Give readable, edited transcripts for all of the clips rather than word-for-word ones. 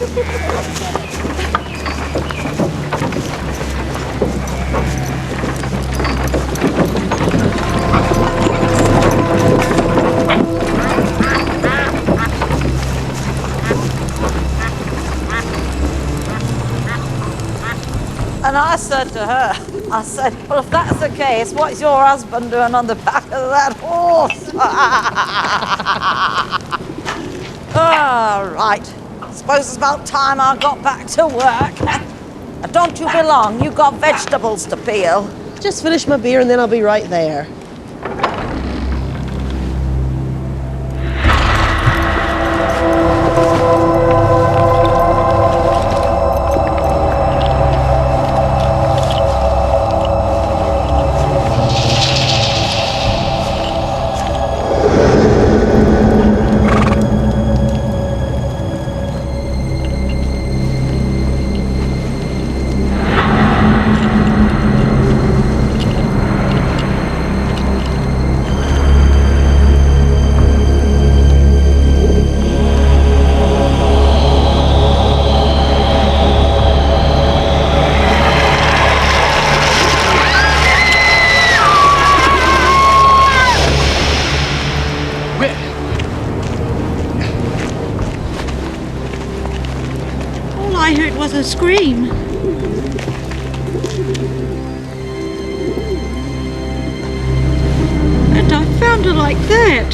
And I said to her, I said, well, if that's the case, what's your husband doing on the back of that horse? Oh, right. Suppose it's about time I got back to work. Don't you be long, you've got vegetables to peel. Just finish my beer and then I'll be right there. A scream. And I found her like that.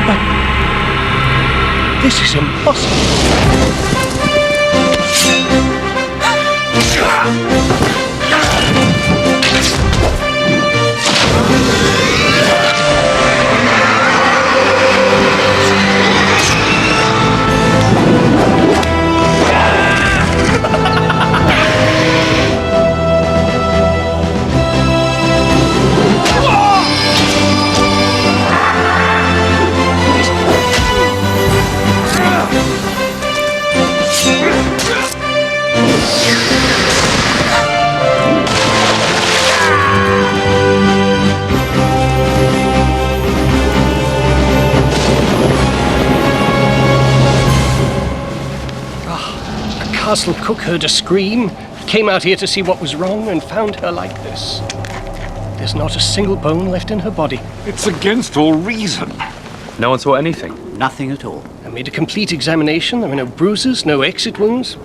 But this is impossible. Castle cook heard a scream, came out here to see what was wrong, and found her like this. There's not a single bone left in her body. It's against all reason. No one saw anything? Nothing at all. I made a complete examination. There were no bruises, no exit wounds.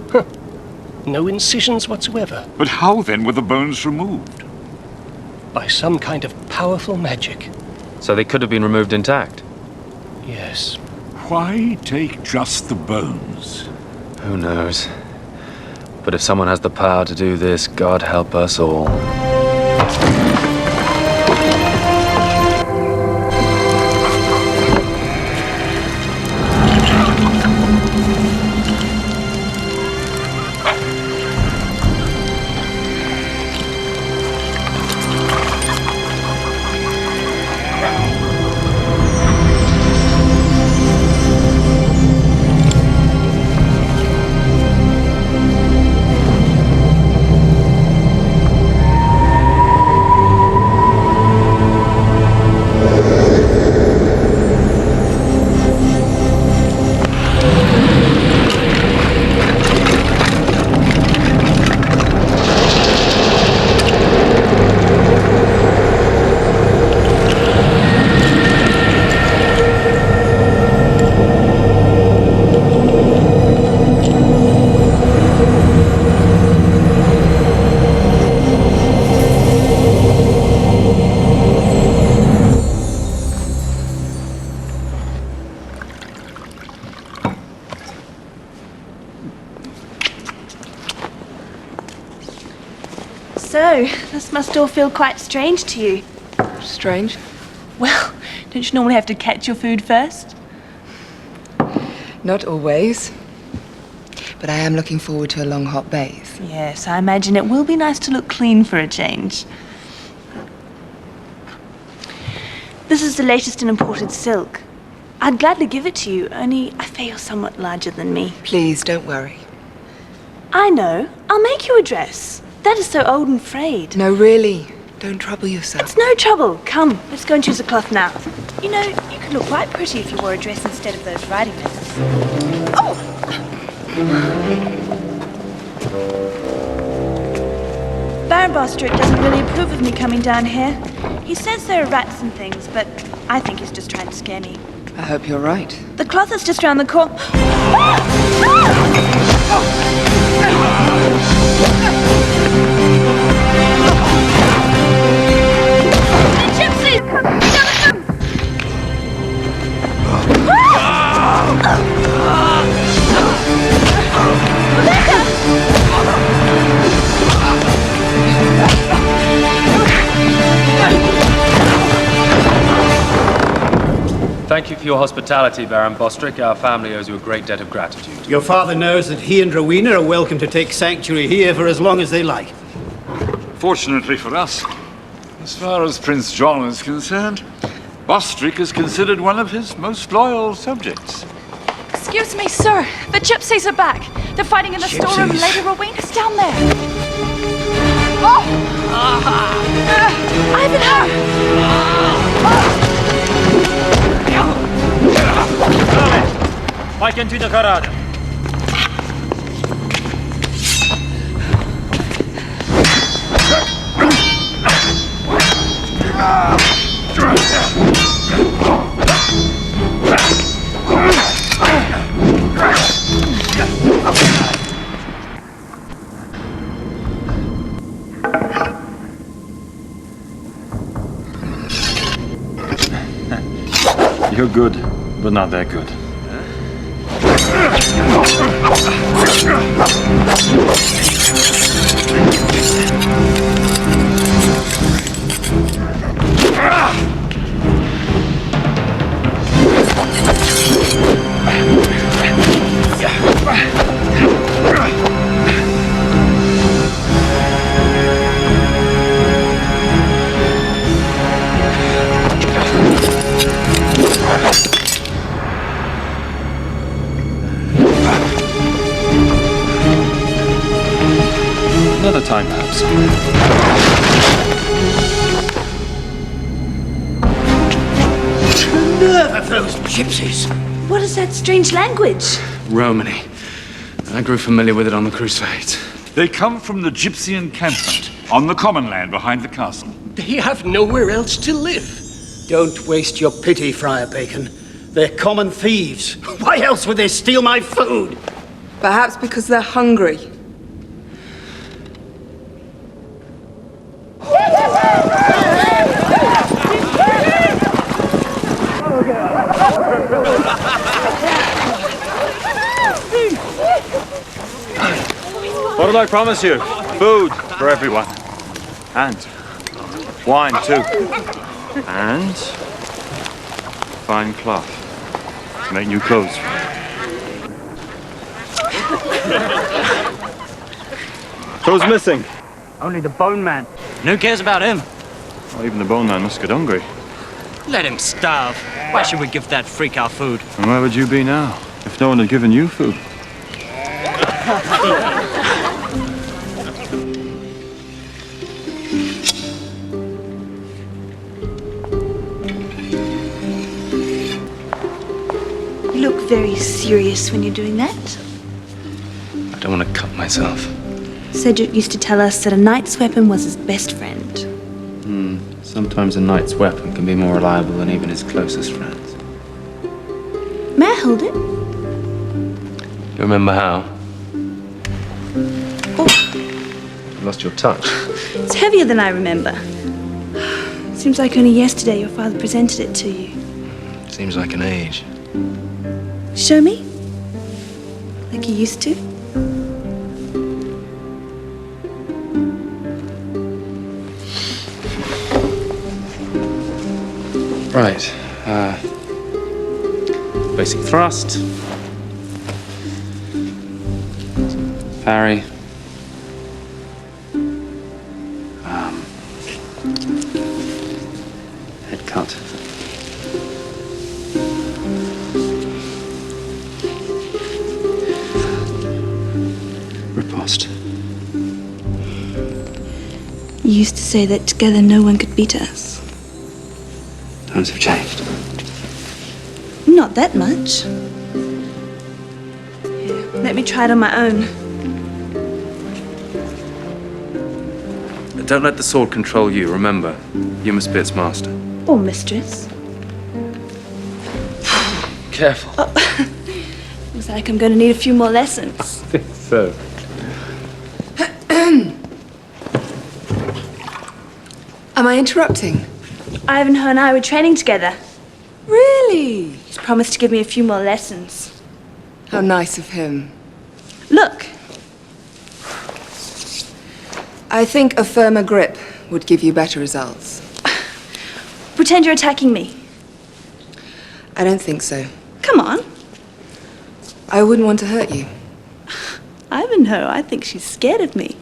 No incisions whatsoever. But how then were the bones removed? By some kind of powerful magic. So they could have been removed intact? Yes. Why take just the bones? Who knows? But if someone has the power to do this, God help us all. So, this must all feel quite strange to you. Strange? Well, don't you normally have to catch your food first? Not always. But I am looking forward to a long hot bathe. Yes, I imagine it will be nice to look clean for a change. This is the latest in imported silk. I'd gladly give it to you, only I fear you're somewhat larger than me. Please, don't worry. I know. I'll make you a dress. That is so old and frayed. No, really. Don't trouble yourself. It's no trouble. Come, let's go and choose a cloth now. You know, you can could look quite pretty if you wore a dress instead of those riding leathers. Oh! Baron Bostric doesn't really approve of me coming down here. He says there are rats and things, but I think he's just trying to scare me. I hope you're right. The cloth is just round the corner. Gypsy! Thank you for your hospitality, Baron Bostric. Our family owes you a great debt of gratitude. Your father knows that he and Rowena are welcome to take sanctuary here for as long as they like. Fortunately for us, as far as Prince John is concerned, Bostric is considered one of his most loyal subjects. Excuse me, sir. The gypsies are back. They're fighting in the storeroom. Lady Rowena's down there. Oh! Ivanhoe! Vai into the garage. You're good, but not that good. Another time, perhaps. The nerve of those gypsies! What is that strange language? Romany. I grew familiar with it on the Crusades. They come from the gypsy encampment on the common land behind the castle. They have nowhere else to live. Don't waste your pity, Friar Bacon. They're common thieves. Why else would they steal my food? Perhaps because they're hungry. What did I promise you? Food for everyone. And wine too. And fine cloth to make new clothes. Who's missing? Only the Boneman. And who cares about him? Well, even the Boneman must get hungry. Let him starve. Why should we give that freak our food? And where would you be now if no one had given you food? You look very serious when you're doing that. I don't want to cut myself. Cedric used to tell us that a knight's weapon was his best friend. Sometimes a knight's weapon can be more reliable than even his closest friends. May I hold it? You remember how? Oh, You lost your touch. it's heavier than I remember. Seems like only yesterday your father presented it to you. Seems like an age. Show me? Like you used to? Right. Basic thrust. Parry. Head cut. Riposte. You used to say that together no one could beat us. Times have changed. Not that much. Here, let me try it on my own. Don't let the sword control you, remember. You must be its master. Or mistress. Careful. Oh. Looks like I'm going to need a few more lessons. I think so. Am I interrupting? Ivanhoe and I were training together. Really? He's promised to give me a few more lessons. How nice of him. Look. I think a firmer grip would give you better results. Pretend you're attacking me. I don't think so. Come on. I wouldn't want to hurt you. Ivanhoe, I think she's scared of me.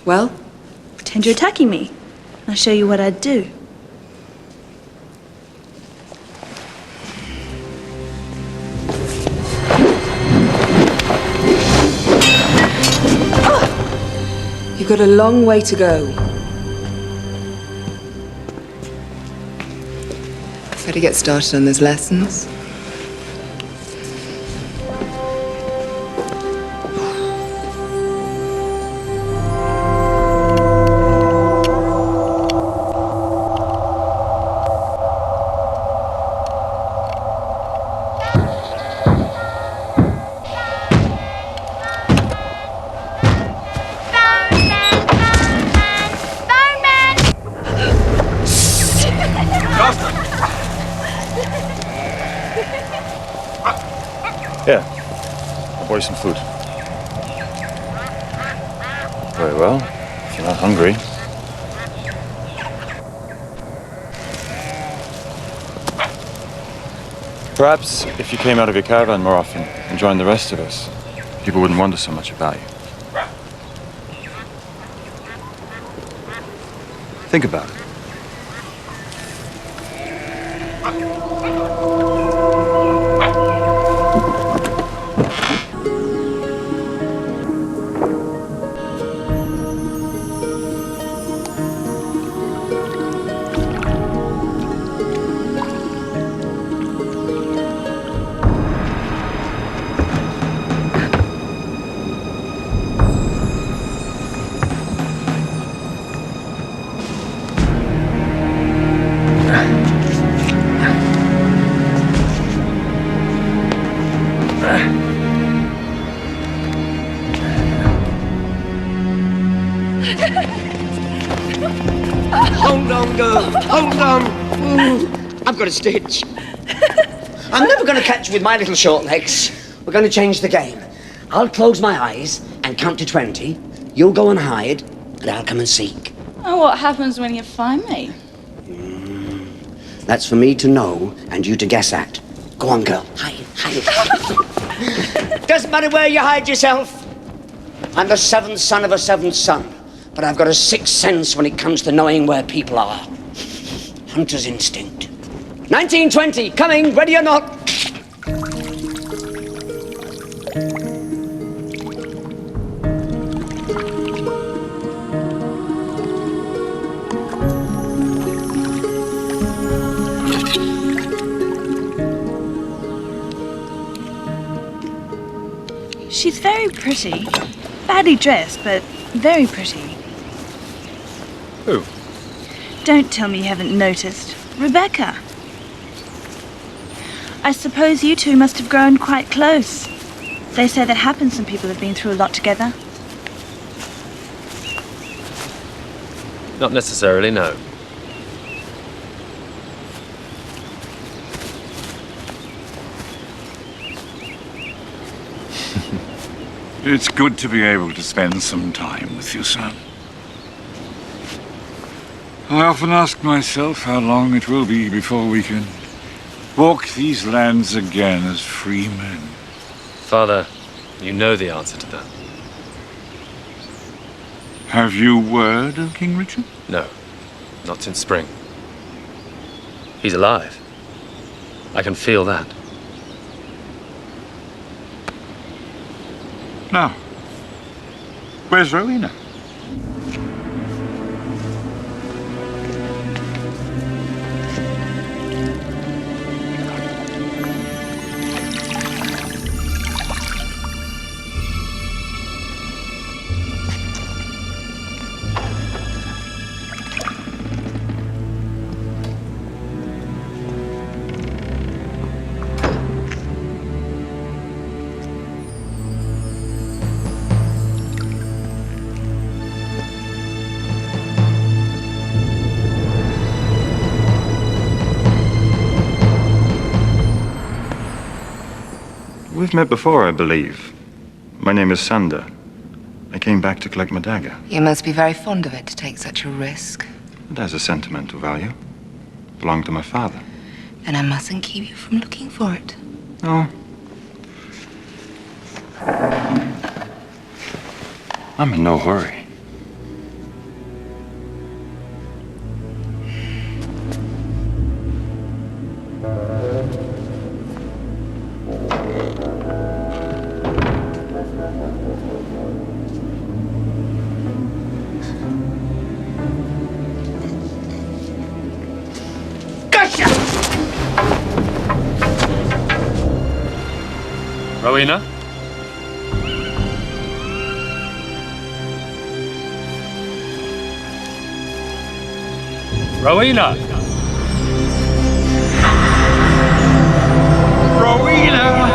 Well? Pretend you're attacking me. I'll show you what I'd do. You've got a long way to go. Better get started on those lessons. Yeah. I'll buy some food. Very well. If you're not hungry. Perhaps if you came out of your caravan more often and joined the rest of us, people wouldn't wonder so much about you. Think about it. Hold on, girl. Hold on. I've got a stitch. I'm never going to catch you with my little short legs. We're going to change the game. I'll close my eyes and count to 20. You'll go and hide, and I'll come and seek. Oh, what happens when you find me? That's for me to know and you to guess at. Go on, girl. Hide. Doesn't matter where you hide yourself. I'm the seventh son of a seventh son. But I've got a sixth sense when it comes to knowing where people are. Hunter's instinct. 1920, coming, ready or not. She's very pretty. Badly dressed, but very pretty. Who? Don't tell me you haven't noticed. Rebecca. I suppose you two must have grown quite close. They say that happens when people have been through a lot together. Not necessarily, no. It's good to be able to spend some time with you, son. I often ask myself how long it will be before we can walk these lands again as free men. Father, you know the answer to that. Have you word of King Richard? No, not since spring. He's alive. I can feel that. Now, Where's Rowena? We've met before, I believe. My name is Sandor. I came back to collect my dagger. You must be very fond of it to take such a risk. It has a sentimental value. It belonged to my father. Then I mustn't keep you from looking for it. No. I'm in no hurry. Rowena? Rowena! Rowena!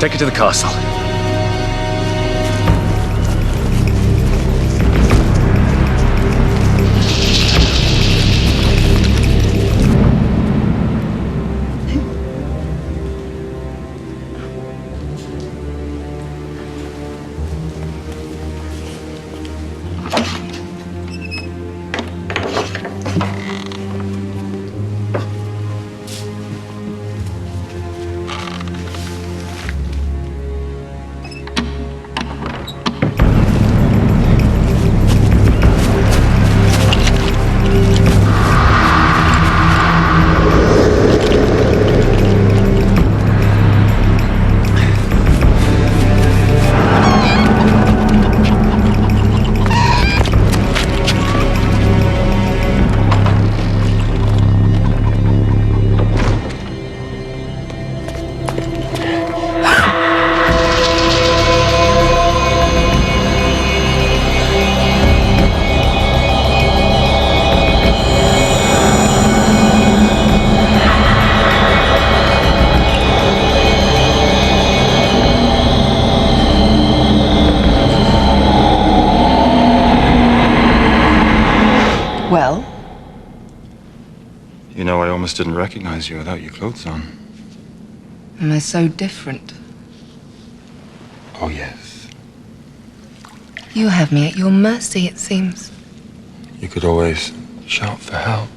Take her to the castle. Well? You know, I almost didn't recognize you without your clothes on. Am I so different? Oh, yes. You have me at your mercy, it seems. You could always shout for help.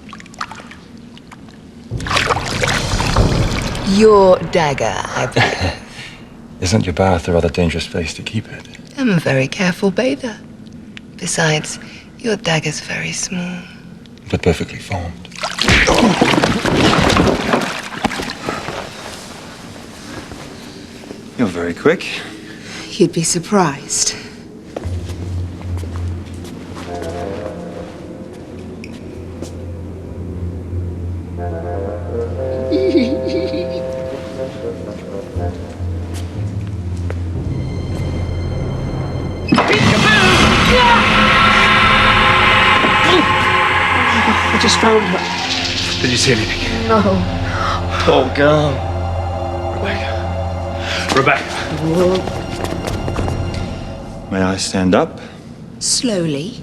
Your dagger, I believe. Isn't your bath a rather dangerous place to keep it? I'm a very careful bather. Besides, your dagger's very small. But perfectly formed. You're very quick. You'd be surprised. just found her. Did you see anything? No. Poor girl. Rebecca. May I stand up? Slowly.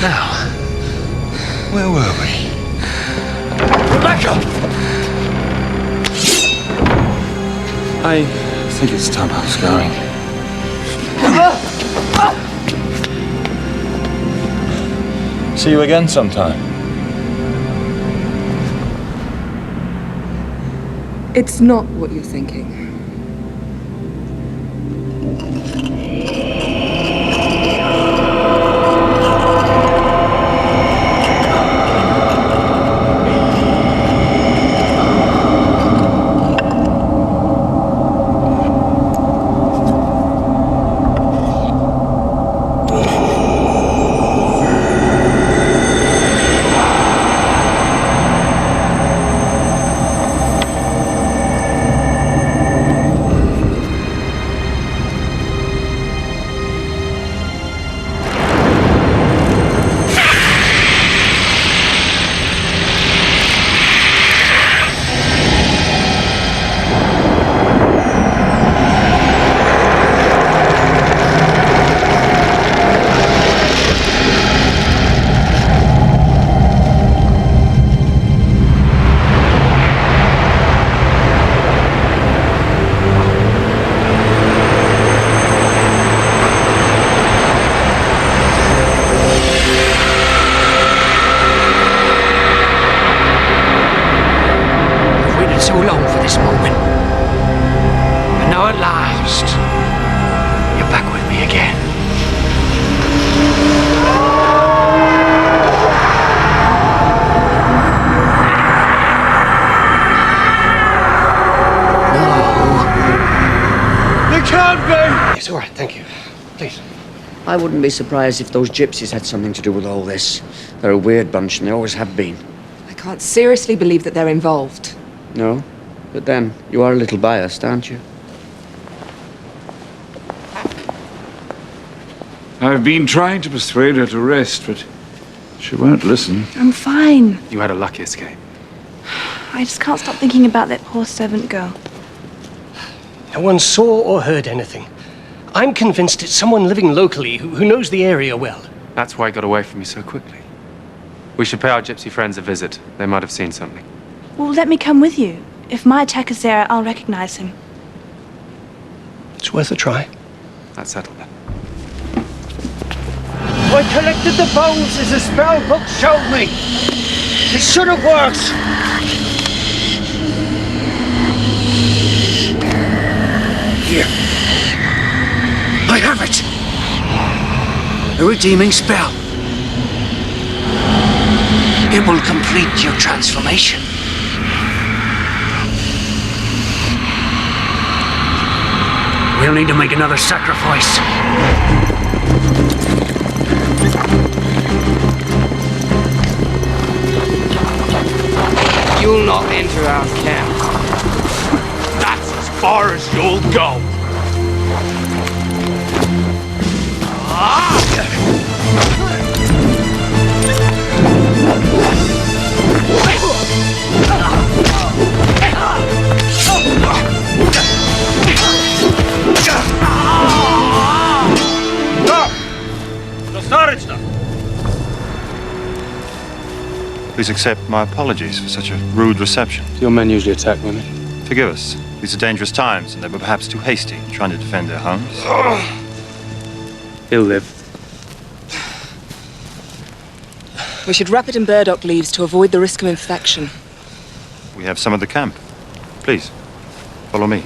Now, where were we? Rebecca! I think it's time I was going. See you again sometime. It's not what you're thinking. It's all right, thank you. Please. I wouldn't be surprised if those gypsies had something to do with all this. They're a weird bunch, and they always have been. I can't seriously believe that they're involved. No? But then, you are a little biased, aren't you? I've been trying to persuade her to rest, but she won't listen. I'm fine. You had a lucky escape. I just can't stop thinking about that poor servant girl. No one saw or heard anything. I'm convinced it's someone living locally who knows the area well. That's why he got away from you so quickly. We should pay our gypsy friends a visit. They might have seen something. Well, let me come with you. If my attacker's there, I'll recognize him. It's worth a try. That's settled then. I collected the bones as the spell book showed me. It should have worked. Here. I have it. A redeeming spell. It will complete your transformation. We'll need to make another sacrifice. You'll not enter our camp. That's as far as you'll go. Please accept my apologies for such a rude reception. Your men usually attack women. Forgive us. These are dangerous times, and they were perhaps too hasty in trying to defend their homes. He'll live. We should wrap it in burdock leaves to avoid the risk of infection. We have some at the camp. Please, follow me.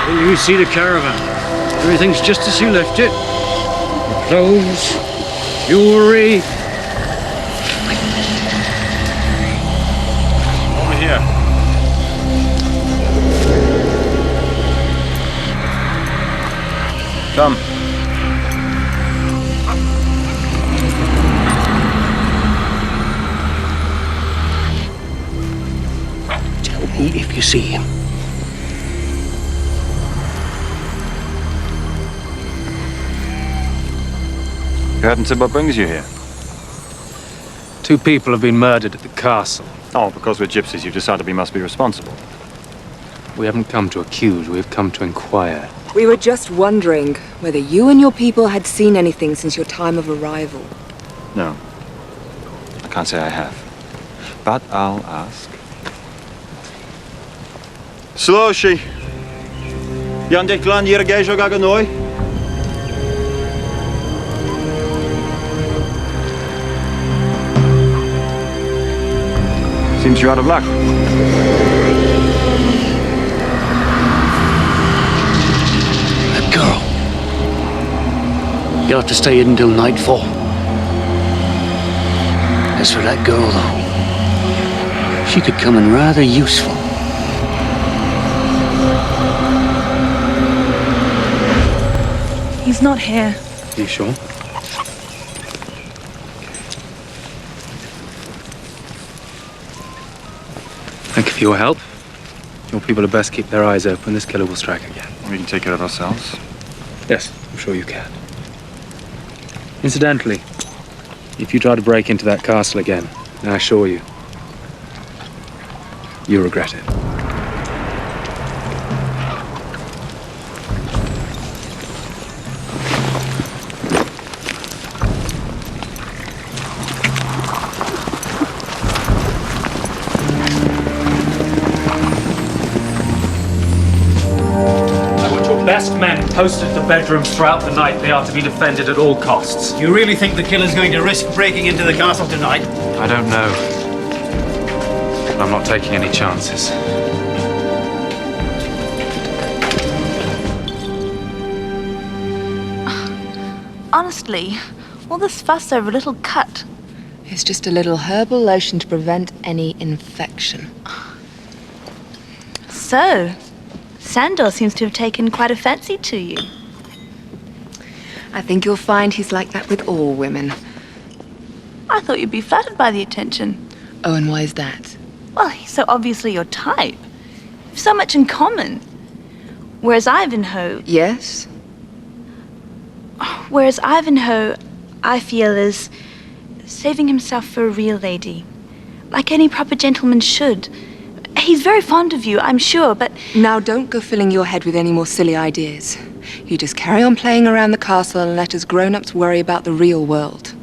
When you see the caravan, everything's just as you left it. Clothes, jewelry. Over here. Come. You see, You hadn't said what brings you here. 2 people have been murdered at the castle. Oh, because we're gypsies, you've decided we must be responsible. We haven't come to accuse, we've come to inquire. We were just wondering whether you and your people had seen anything since your time of arrival. No. I can't say I have. But I'll ask. Sloshi. Jan Deklan Yirgejo Gaganoi. Seems you're out of luck. That girl. You'll have to stay in until nightfall. As for that girl, though, she could come in rather useful. He's not here. Are you sure? Thank you for your help. Your people had best keep their eyes open. This killer will strike again. We can take care of ourselves. Yes, I'm sure you can. Incidentally, if you try to break into that castle again, I assure you, you'll regret it. Best men posted the bedrooms throughout the night. They are to be defended at all costs. You really think the killer's going to risk breaking into the castle tonight? I don't know. But I'm not taking any chances. Honestly, all this fuss over a little cut. It's just a little herbal lotion to prevent any infection. So, Sandor seems to have taken quite a fancy to you. I think you'll find he's like that with all women. I thought you'd be flattered by the attention. Oh, and why is that? Well, he's so obviously your type. We've so much in common. Whereas Ivanhoe, Yes? I feel, is saving himself for a real lady. Like any proper gentleman should. He's very fond of you, I'm sure, but... Now, don't go filling your head with any more silly ideas. You just carry on playing around the castle and let us grown-ups worry about the real world.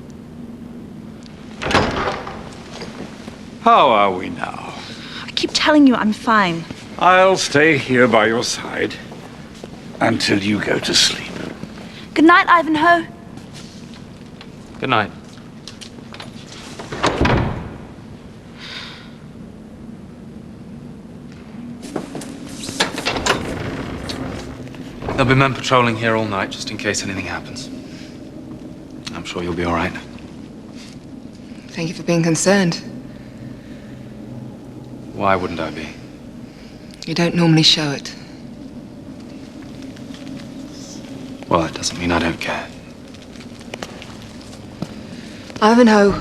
How are we now? I keep telling you I'm fine. I'll stay here by your side until you go to sleep. Good night, Ivanhoe. Good night. There'll be men patrolling here all night, just in case anything happens. I'm sure you'll be all right. Thank you for being concerned. Why wouldn't I be? You don't normally show it. Well, that doesn't mean I don't care. Ivanhoe.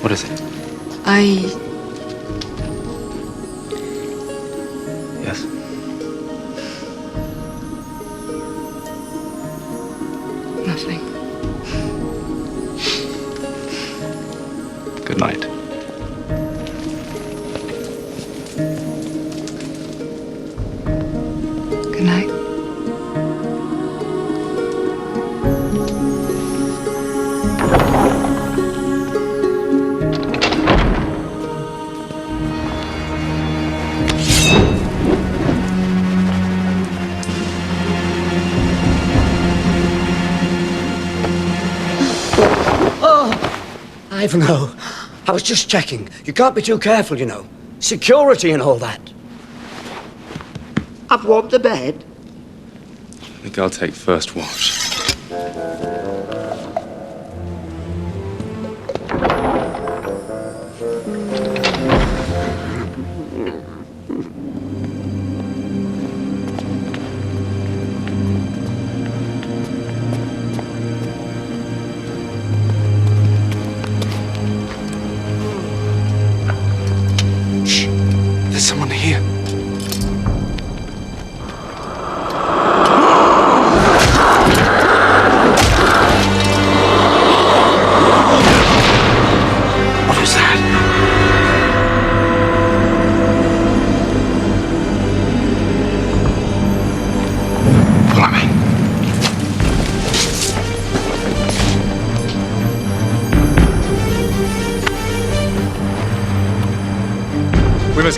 What is it? Yes? Nothing. Good night. Good night. Ivanhoe, I was just checking. You can't be too careful, you know. Security and all that. I've warmed the bed. I think I'll take first watch.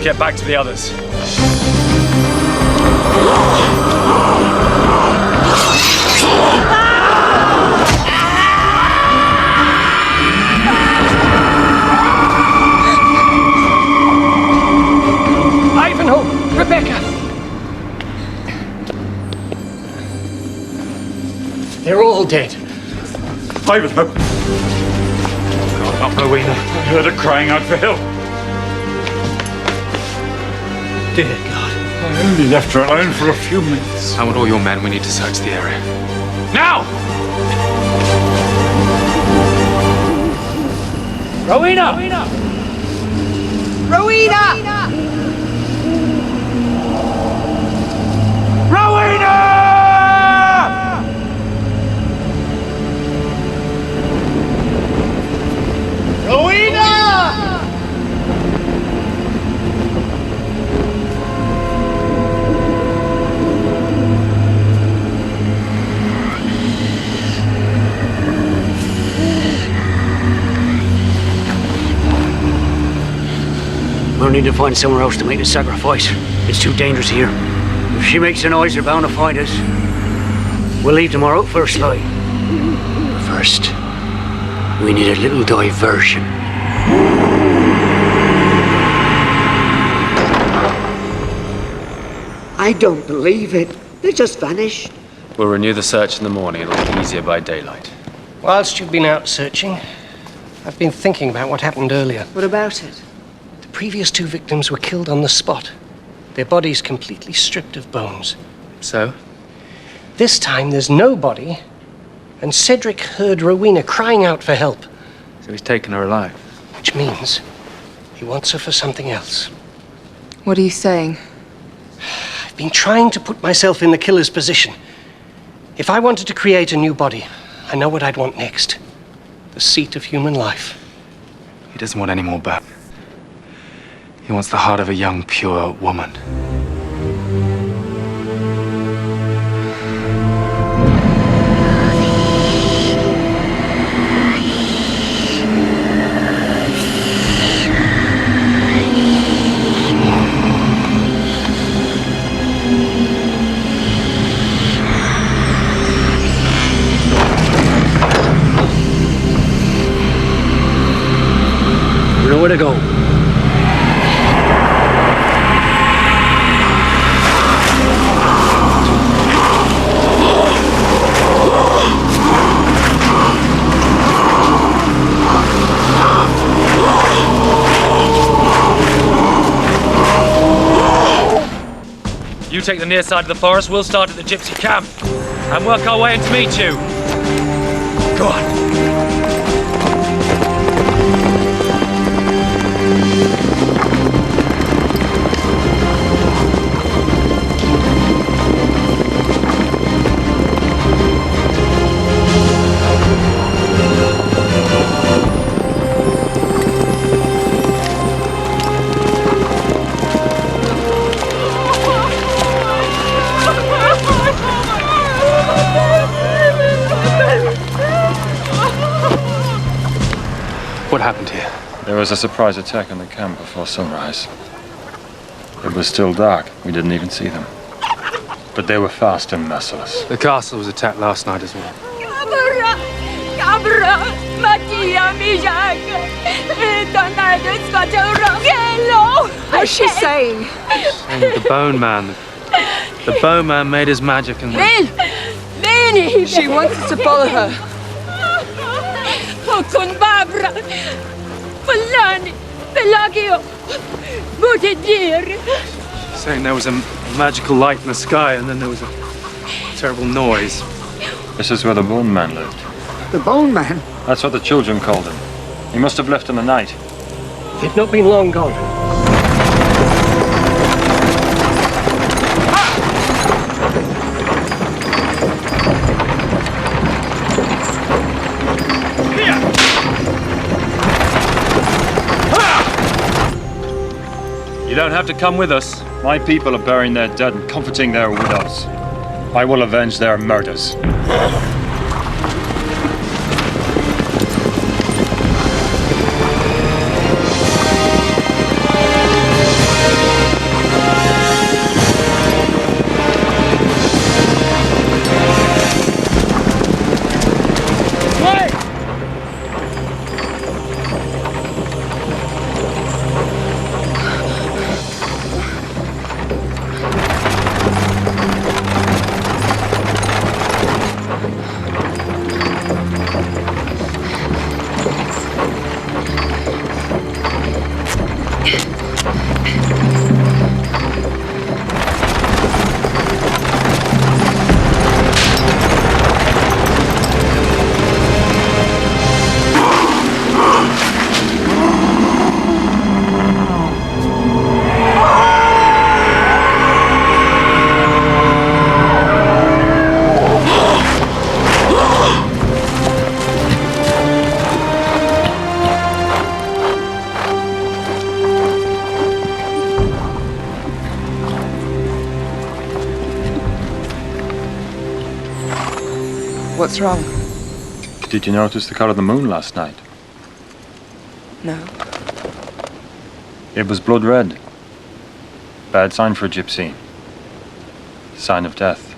must get back to the others. Ivanhoe! Rebecca! They're all dead. Ivanhoe! God, not Rowena. I heard her crying out for help. Dear God. I only left her alone for a few minutes. I want all your men. We need to search the area. Now! Rowena! Rowena! We'll need to find somewhere else to make the sacrifice. It's too dangerous here. If she makes a noise, they're bound to find us. We'll leave tomorrow for a slide. First, we need a little diversion. I don't believe it. They just vanished. We'll renew the search in the morning. It'll be easier by daylight. Whilst you've been out searching, I've been thinking about what happened earlier. What about it? The previous 2 victims were killed on the spot. Their bodies completely stripped of bones. So? This time there's no body, and Cedric heard Rowena crying out for help. So he's taken her alive. Which means he wants her for something else. What are you saying? I've been trying to put myself in the killer's position. If I wanted to create a new body, I know what I'd want next. The seat of human life. He doesn't want any more bone. He wants the heart of a young, pure woman. We know where to go. You take the near side of the forest, we'll start at the gypsy camp and work our way in to meet you. Go on. What happened here? There was a surprise attack on the camp before sunrise. It was still dark. We didn't even see them. But they were fast and merciless. The castle was attacked last night as well. What's she saying? The Boneman. The Boneman made his magic and... She wants us to follow her. Saying there was a magical light in the sky and then there was a terrible noise. This is where the Boneman lived. The Boneman? That's what the children called him. He must have left in the night. They've not been long gone. You don't have to come with us. My people are burying their dead and comforting their widows. I will avenge their murders. What's wrong? Did you notice the color of the moon last night? No. It was blood red. Bad sign for a gypsy. Sign of death.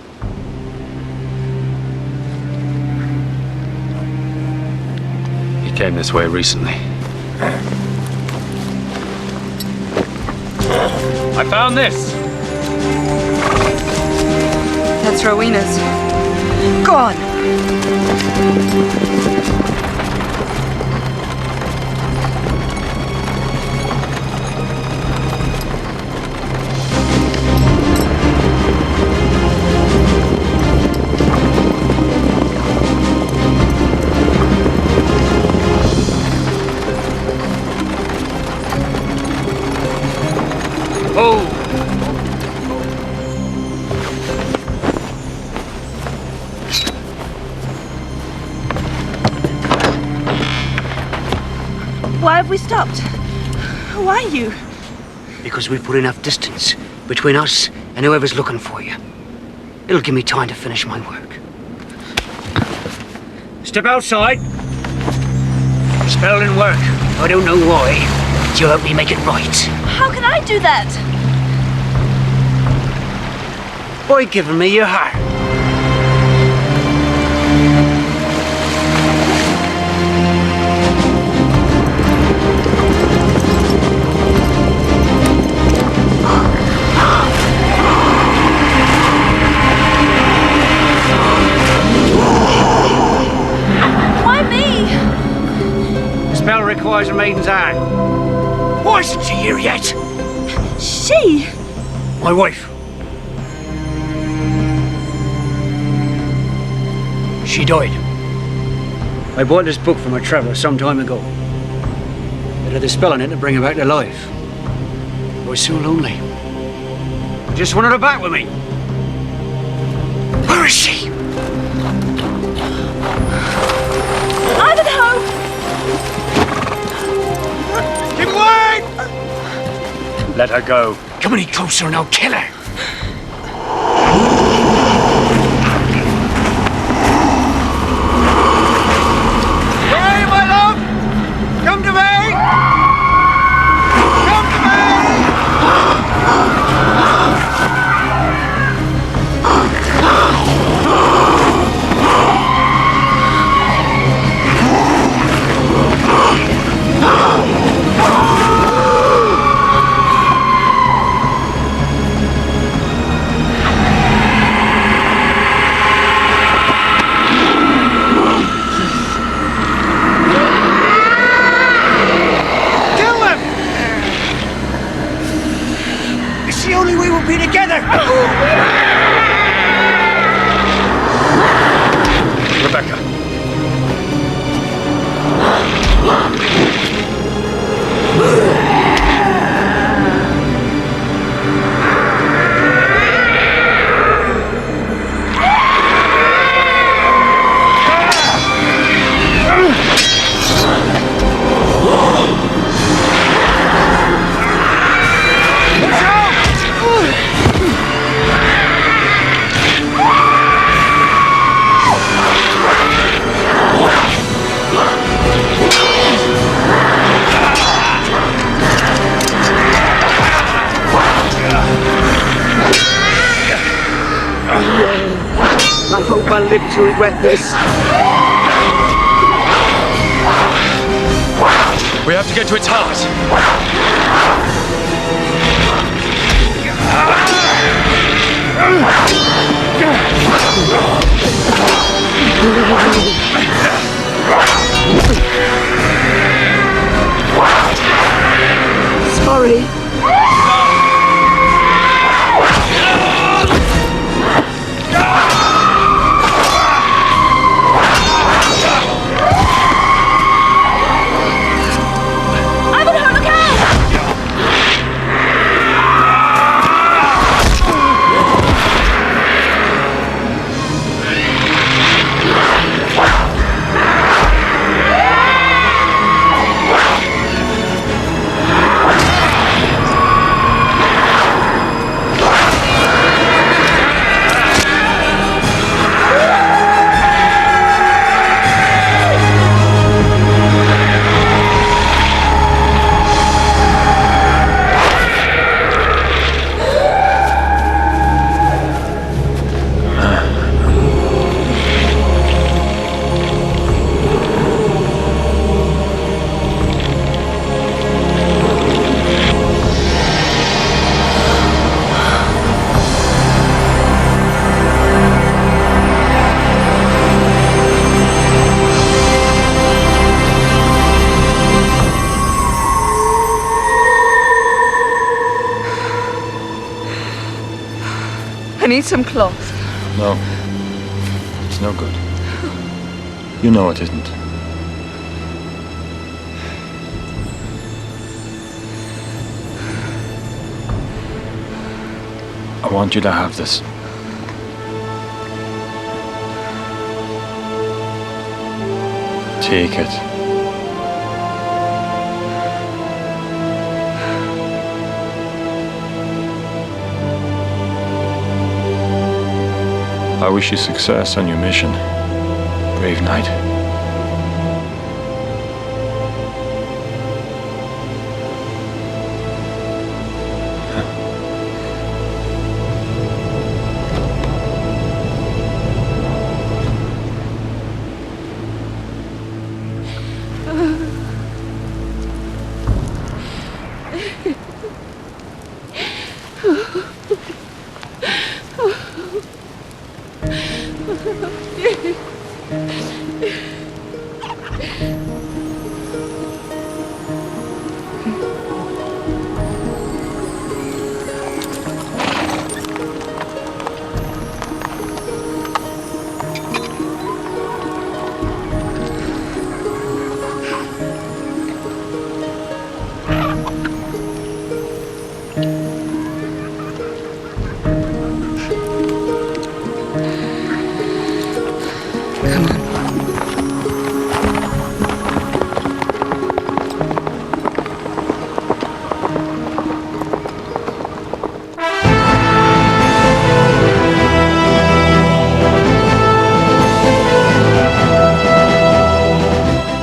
He came this way recently. I found this! That's Rowena's. Go on! Why have we stopped? Who are you? Because we've put enough distance between us and whoever's looking for you. It'll give me time to finish my work. Step outside. Spell didn't work. I don't know why. But you'll help me make it right. How can I do that? By giving me your heart. Spell requires a maiden's heart. Why isn't she here yet? She? My wife. She died. I bought this book from a traveller some time ago. It had a spell on it to bring her back to life. I was so lonely. I just wanted her back with me. Where is she? Ivanhoe! Keep away! Let her go. Come any closer and I'll kill her. Hey, my love! Come to me! Come to me! Be together! Rebecca. I hope I live to regret this. We have to get to its heart. Sorry. need some cloth. No. It's no good. You know it isn't. I want you to have this. Take it. I wish you success on your mission, brave knight.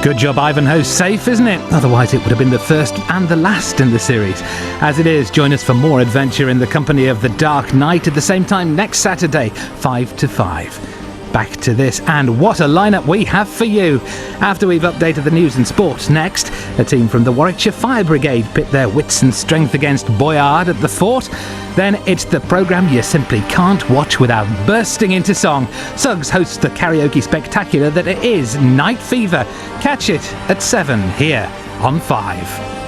Good job, Ivanhoe's safe, isn't it? Otherwise it would have been the first and the last in the series. As it is, join us for more adventure in the company of the Dark Knight at the same time next Saturday, 5 to 5. Back to this, and what a lineup we have for you. After we've updated the news and sports, next, a team from the Warwickshire Fire Brigade pit their wits and strength against Boyard at the fort. Then it's the programme you simply can't watch without bursting into song. Suggs hosts the karaoke spectacular that it is Night Fever. Catch it at 7 here on 5.